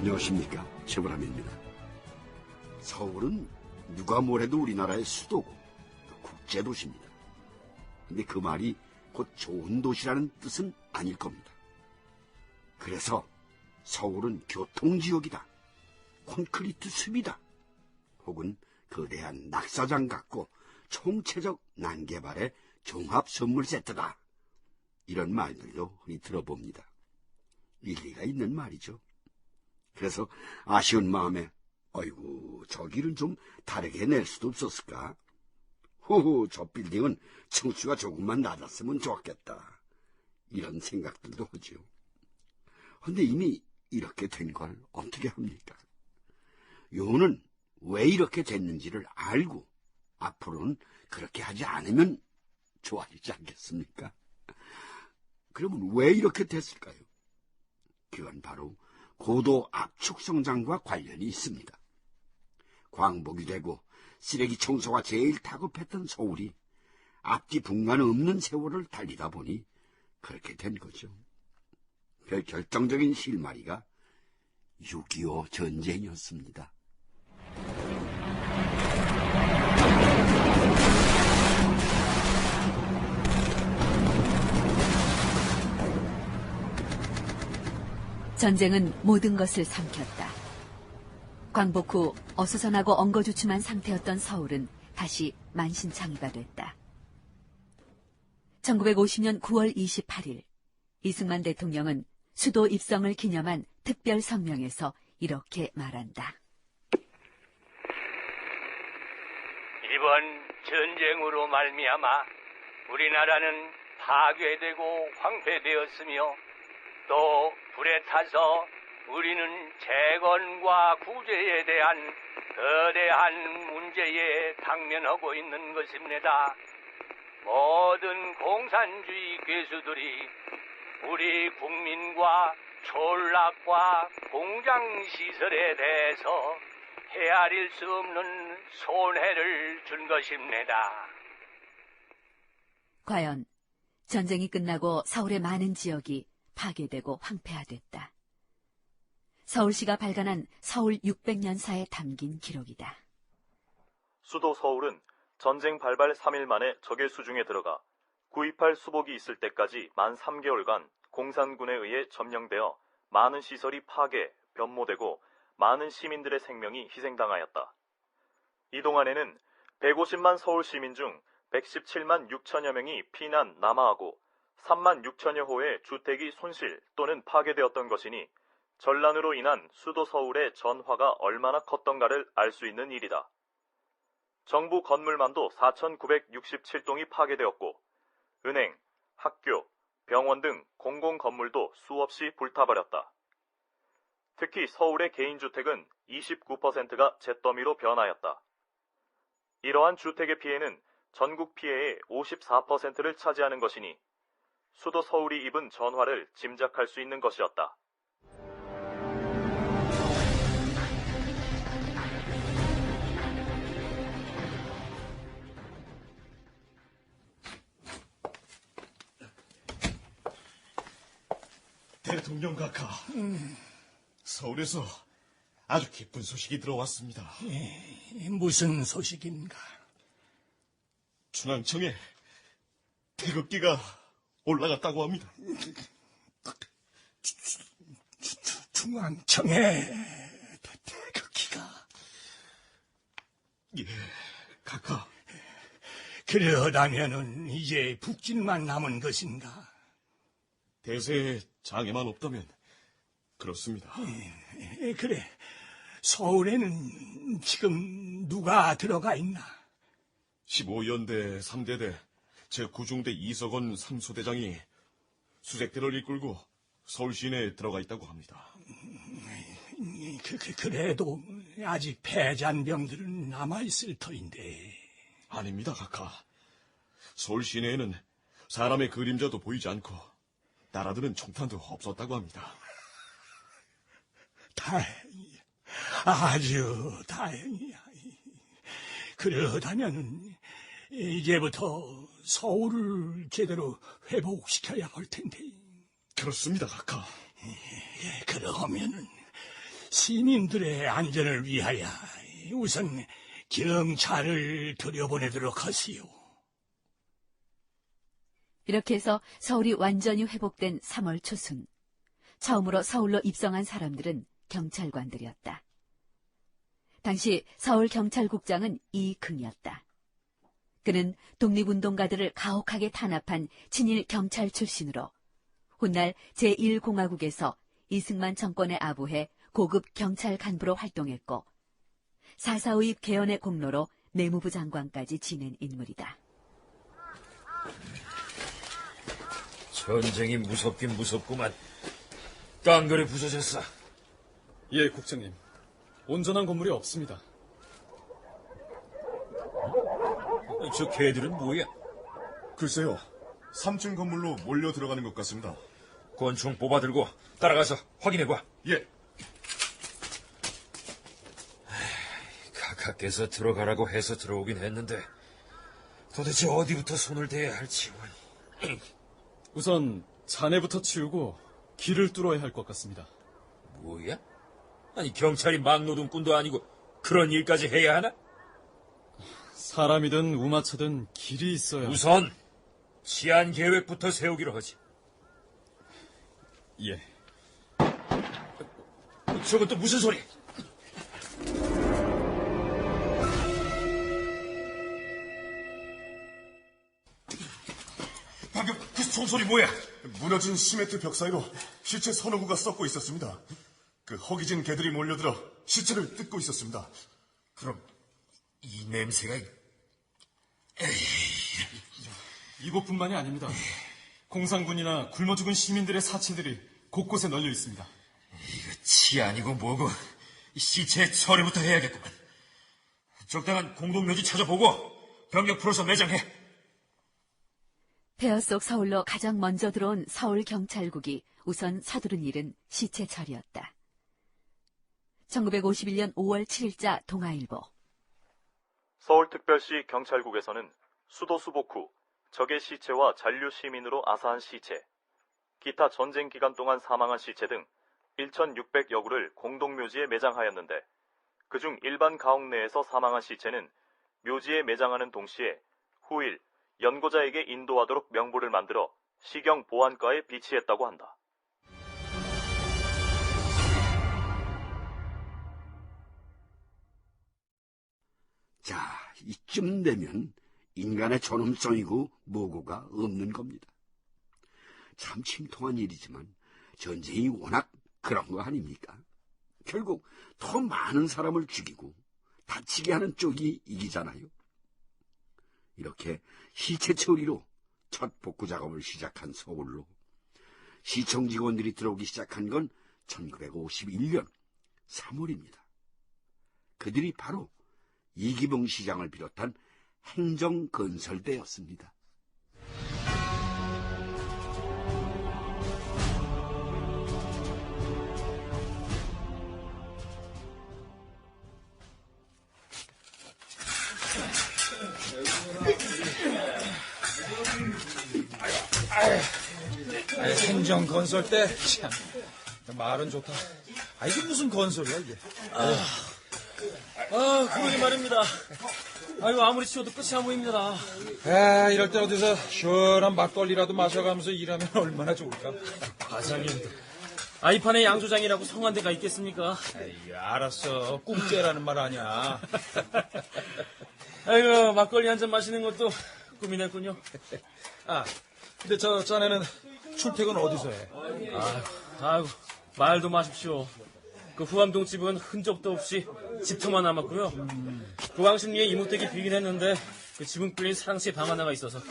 안녕하십니까, 최보람입니다. 서울은 누가 뭐래도 우리나라의 수도고 국제도시입니다. 근데 그 말이 곧 좋은 도시라는 뜻은 아닐 겁니다. 그래서 서울은 교통지역이다, 콘크리트 숲이다, 혹은 거대한 낙사장 같고 총체적 난개발의 종합선물 세트다, 이런 말들도 흔히 들어봅니다. 일리가 있는 말이죠. 그래서 아쉬운 마음에 어이구, 저 길은 좀 다르게 낼 수도 없었을까? 후후, 저 빌딩은 층수가 조금만 낮았으면 좋았겠다, 이런 생각들도 하죠. 근데 이미 이렇게 된 걸 어떻게 합니까? 요는 왜 이렇게 됐는지를 알고 앞으로는 그렇게 하지 않으면 좋아지지 않겠습니까? 그러면 왜 이렇게 됐을까요? 그건 바로 고도 압축 성장과 관련이 있습니다. 광복이 되고 쓰레기 청소가 제일 다급했던 서울이 앞뒤 분간 없는 세월을 달리다 보니 그렇게 된 거죠. 그 결정적인 실마리가 6.25 전쟁이었습니다. 전쟁은 모든 것을 삼켰다. 광복 후 어수선하고 엉거주춤한 상태였던 서울은 다시 만신창이가 됐다. 1950년 9월 28일, 이승만 대통령은 수도 입성을 기념한 특별 성명에서 이렇게 말한다. 이번 전쟁으로 말미암아 우리나라는 파괴되고 황폐되었으며 또 불에 타서 우리는 재건과 구제에 대한 거대한 문제에 당면하고 있는 것입니다. 모든 공산주의 괴수들이 우리 국민과 촌락과 공장시설에 대해서 헤아릴 수 없는 손해를 준 것입니다. 과연 전쟁이 끝나고 서울의 많은 지역이 파괴되고 황폐화됐다. 서울시가 발간한 서울 600년사에 담긴 기록이다. 수도 서울은 전쟁 발발 3일 만에 적의 수중에 들어가 9.28 수복이 있을 때까지 만 3개월간 공산군에 의해 점령되어 많은 시설이 파괴, 변모되고 많은 시민들의 생명이 희생당하였다. 이 동안에는 150만 서울 시민 중 117만 6천여 명이 피난, 남하하고 3만 6천여 호의 주택이 손실 또는 파괴되었던 것이니 전란으로 인한 수도 서울의 전화가 얼마나 컸던가를 알 수 있는 일이다. 정부 건물만도 4,967동이 파괴되었고 은행, 학교, 병원 등 공공건물도 수없이 불타버렸다. 특히 서울의 개인주택은 29%가 잿더미로 변하였다. 이러한 주택의 피해는 전국 피해의 54%를 차지하는 것이니 수도 서울이 입은 전화를 짐작할 수 있는 것이었다. 대통령 각하, 서울에서 아주 기쁜 소식이 들어왔습니다. 무슨 소식인가? 중앙청에 태극기가 올라갔다고 합니다. 중앙청에 태극기가? 예, 각하. 그러다면은 이제 북진만 남은 것인가? 대세에 장애만 없다면 그렇습니다. 그래, 서울에는 지금 누가 들어가 있나? 15연대 3대대 제9중대 이석원 3소대장이 수색대를 이끌고 서울 시내에 들어가 있다고 합니다. 그래도 아직 패잔병들은 남아있을 터인데. 아닙니다, 각하. 서울 시내에는 사람의 그림자도 보이지 않고 날아드는 총탄도 없었다고 합니다. 다행이야. 아주 다행이야. 그러다면 이제부터 서울을 제대로 회복시켜야 할 텐데. 그렇습니다, 각하. 그러면은 시민들의 안전을 위하여 우선 경찰을 들여보내도록 하시오. 이렇게 해서 서울이 완전히 회복된 3월 초순, 처음으로 서울로 입성한 사람들은 경찰관들이었다. 당시 서울경찰국장은 이긍이었다. 그는 독립운동가들을 가혹하게 탄압한 친일 경찰 출신으로 훗날 제1공화국에서 이승만 정권에 아부해 고급 경찰 간부로 활동했고 4.4 개헌의 공로로 내무부 장관까지 지낸 인물이다. 전쟁이 무섭긴 무섭구만. 깡그리 부서졌어. 예, 국장님. 온전한 건물이 없습니다. 저 개들은 뭐야? 글쎄요. 3층 건물로 몰려 들어가는 것 같습니다. 권총 뽑아들고 따라가서 확인해봐. 예. 가깝게서 들어가라고 해서 들어오긴 했는데 도대체 어디부터 손을 대야 할지. 우선 잔해부터 치우고 길을 뚫어야 할 것 같습니다. 뭐야? 아니 경찰이 막노동꾼도 아니고 그런 일까지 해야 하나? 사람이든 우마차든 길이 있어야. 우선 치안 계획부터 세우기로 하지. 예. 저건 또 무슨 소리? 방금 그 총소리 뭐야? 무너진 시멘트 벽 사이로 시체 서너 구가 썩고 있었습니다. 그 허기진 개들이 몰려들어 시체를 뜯고 있었습니다. 그럼 이 냄새가 이곳뿐만이 아닙니다. 공산군이나 굶어 죽은 시민들의 사체들이 곳곳에 널려 있습니다. 이거 치아니고 뭐고 시체 처리부터 해야겠구만. 적당한 공동묘지 찾아보고 병력 풀어서 매장해. 폐허 속 서울로 가장 먼저 들어온 서울경찰국이 우선 서두른 일은 시체 처리였다. 1951년 5월 7일자 동아일보. 서울특별시 경찰국에서는 수도 수복 후 적의 시체와 잔류 시민으로 아사한 시체, 기타 전쟁 기간 동안 사망한 시체 등 1,600여 구를 공동묘지에 매장하였는데 그중 일반 가옥 내에서 사망한 시체는 묘지에 매장하는 동시에 후일 연고자에게 인도하도록 명부를 만들어 시경 보안과에 비치했다고 한다. 자, 이쯤 되면 인간의 존엄성이고 뭐고가 없는 겁니다. 참 침통한 일이지만 전쟁이 워낙 그런 거 아닙니까? 결국 더 많은 사람을 죽이고 다치게 하는 쪽이 이기잖아요. 이렇게 시체 처리로 첫 복구 작업을 시작한 서울로 시청 직원들이 들어오기 시작한 건 1951년 3월입니다. 그들이 바로 이기봉 시장을 비롯한 행정건설대였습니다. 행정 건설 때 참 말은 좋다. 이게 무슨 건설이야 이게? 그러게 말입니다. 아이고 아무리 치워도 끝이 안 보입니다. 이럴 때 어디서 시원한 막걸리라도 마셔가면서 일하면 얼마나 좋을까? 과장님도 이 판에 양조장이라고 성한 데가 있겠습니까? 알았어. 꿈째라는 말 아니야. 아이고 막걸리 한 잔 마시는 것도 꿈이냈군요. 근데 저 자네는 출퇴근 어디서 해? 아이고 말도 마십시오. 그 후암동 집은 흔적도 없이 집터만 남았고요. 그 왕신 위에 이모댁이 비긴 했는데 그 지붕 뚫린 사랑채 방 하나가 있어서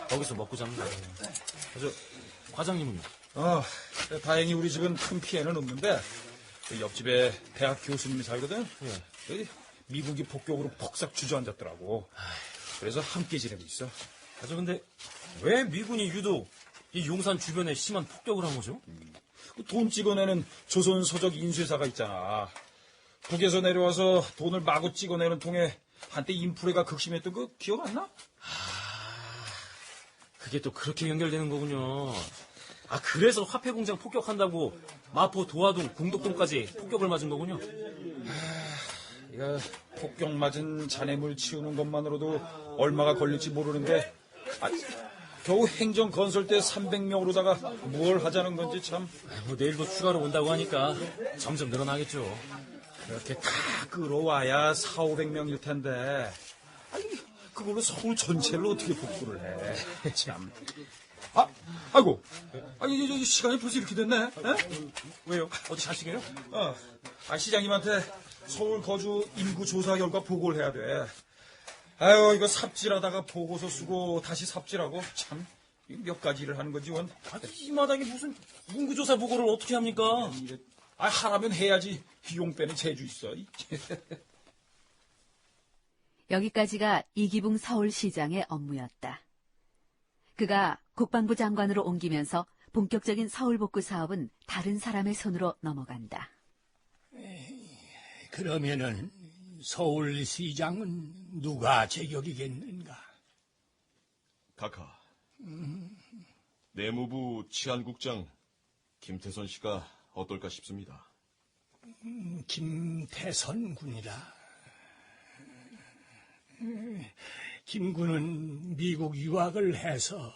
거기서 먹고 잡니다. 과장님은요? 다행히 우리 집은 큰 피해는 없는데 그 옆집에 대학 교수님이 살거든. 여기 미국이 폭격으로 폭삭 주저앉았더라고. 그래서 함께 지내고 있어. 근데 왜 미군이 유독 이 용산 주변에 심한 폭격을 한 거죠? 돈 찍어내는 조선서적 인쇄사가 있잖아. 북에서 내려와서 돈을 마구 찍어내는 통에 한때 인플레가 극심했던 거 기억 안 나? 그게 또 그렇게 연결되는 거군요. 그래서 화폐공장 폭격한다고 마포 도화동, 공덕동까지 폭격을 맞은 거군요. 이거 폭격 맞은 잔해물 치우는 것만으로도 얼마가 걸릴지 모르는데 겨우 행정건설대 300명으로다가 뭘 하자는 건지 참. 내일도 추가로 온다고 하니까 점점 늘어나겠죠. 그렇게 다 끌어와야 400~500명일 텐데 그걸로 서울 전체를 어떻게 복구를 해. 참. 아이고. 이 시간이 벌써 이렇게 됐네. 에? 왜요? 어디 자식이에요? 시장님한테 서울 거주 인구 조사 결과 보고를 해야 돼. 아유, 이거 삽질하다가 보고서 쓰고 다시 삽질하고 참 몇 가지 일을 하는 거지 원. 이 마당에 무슨 인구조사 보고를 어떻게 합니까? 하라면 해야지. 비용 빼는 재주 있어. 여기까지가 이기붕 서울시장의 업무였다. 그가 국방부 장관으로 옮기면서 본격적인 서울복구 사업은 다른 사람의 손으로 넘어간다. 그러면은 서울시장은 누가 제격이겠는가? 카카. 내무부 치안국장 김태선 씨가 어떨까 싶습니다. 김태선 군이라. 김 군은 미국 유학을 해서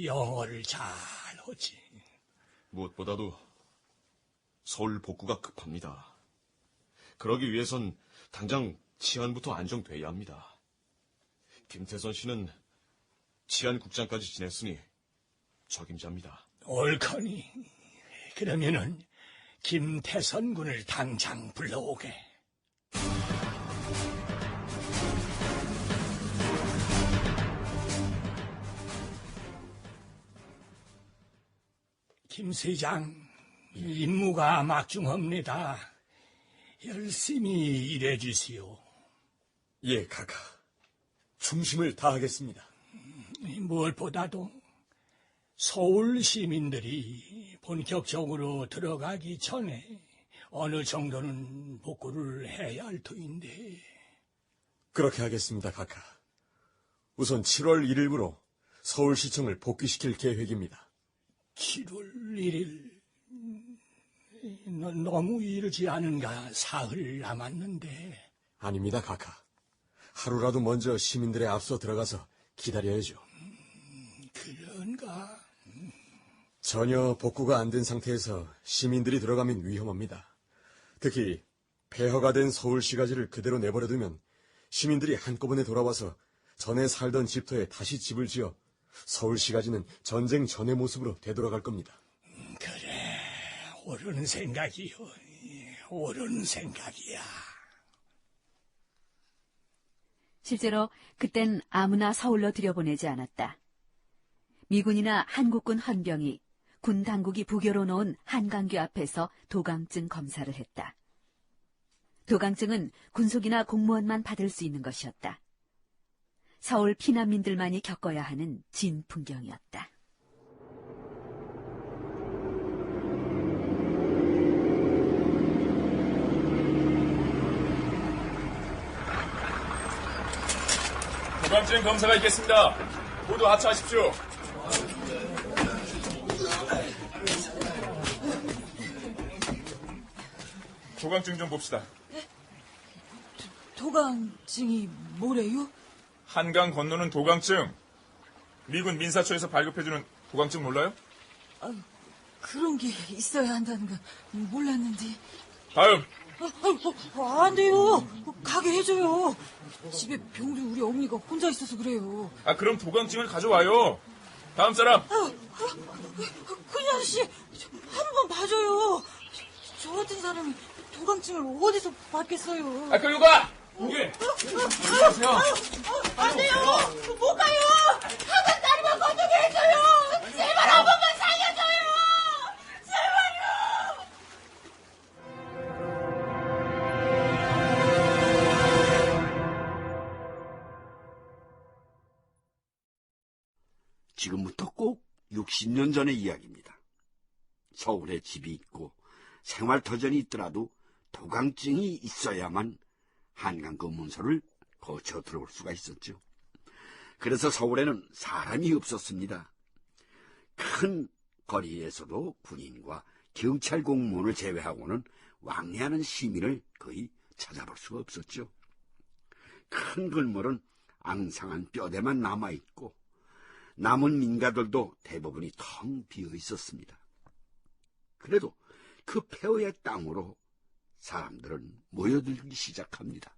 영어를 잘하지. 무엇보다도 서울 복구가 급합니다. 그러기 위해선 당장 치안부터 안정돼야 합니다. 김태선 씨는 치안국장까지 지냈으니 적임자입니다. 옳거니. 그러면은 김태선 군을 당장 불러오게. 김 시장, 임무가 막중합니다. 열심히 일해주시오. 예, 카카. 중심을 다하겠습니다. 무엇보다도 서울 시민들이 본격적으로 들어가기 전에 어느 정도는 복구를 해야 할 터인데. 그렇게 하겠습니다, 카카. 우선 7월 1일부로 서울시청을 복귀시킬 계획입니다. 7월 1일... 너무 이르지 않은가? 사흘 남았는데. 아닙니다, 카카. 하루라도 먼저 시민들의 앞서 들어가서 기다려야죠. 그런가? 전혀 복구가 안 된 상태에서 시민들이 들어가면 위험합니다. 특히 폐허가 된 서울시가지를 그대로 내버려두면 시민들이 한꺼번에 돌아와서 전에 살던 집터에 다시 집을 지어 서울시가지는 전쟁 전의 모습으로 되돌아갈 겁니다. 그래, 옳은 생각이요. 옳은 생각이야. 실제로 그땐 아무나 서울로 들여보내지 않았다. 미군이나 한국군 헌병이 군 당국이 부교로 놓은 한강교 앞에서 도강증 검사를 했다. 도강증은 군속이나 공무원만 받을 수 있는 것이었다. 서울 피난민들만이 겪어야 하는 진풍경이었다. 도강증 검사가 있겠습니다. 모두 하차하십시오. 도강증 좀 봅시다. 도강증이 뭐래요? 한강 건너는 도강증. 미군 민사처에서 발급해주는 도강증 몰라요? 그런 게 있어야 한다는 건 몰랐는데. 다음. 안 돼요. 가게 해줘요. 집에 병도 우리 어머니가 혼자 있어서 그래요. 그럼 도강증을 가져와요. 다음 사람. 큰 아저씨, 한 번 봐줘요. 저 같은 사람이 도강증을 어디서 받겠어요. 그리고 가! 오게! 안녕하세요. 안 돼요. 못 가요. 하간 다리만 건너게 해줘요. 제발 한 번만 살려줘요. 제발요. 지금부터 꼭 60년 전의 이야기입니다. 서울에 집이 있고 생활터전이 있더라도 도강증이 있어야만 한강 검문소를 거쳐 들어올 수가 있었죠. 그래서 서울에는 사람이 없었습니다. 큰 거리에서도 군인과 경찰 공무원을 제외하고는 왕래하는 시민을 거의 찾아볼 수가 없었죠. 큰 글물은 앙상한 뼈대만 남아있고 남은 민가들도 대부분이 텅 비어 있었습니다. 그래도 그 폐허의 땅으로 사람들은 모여들기 시작합니다.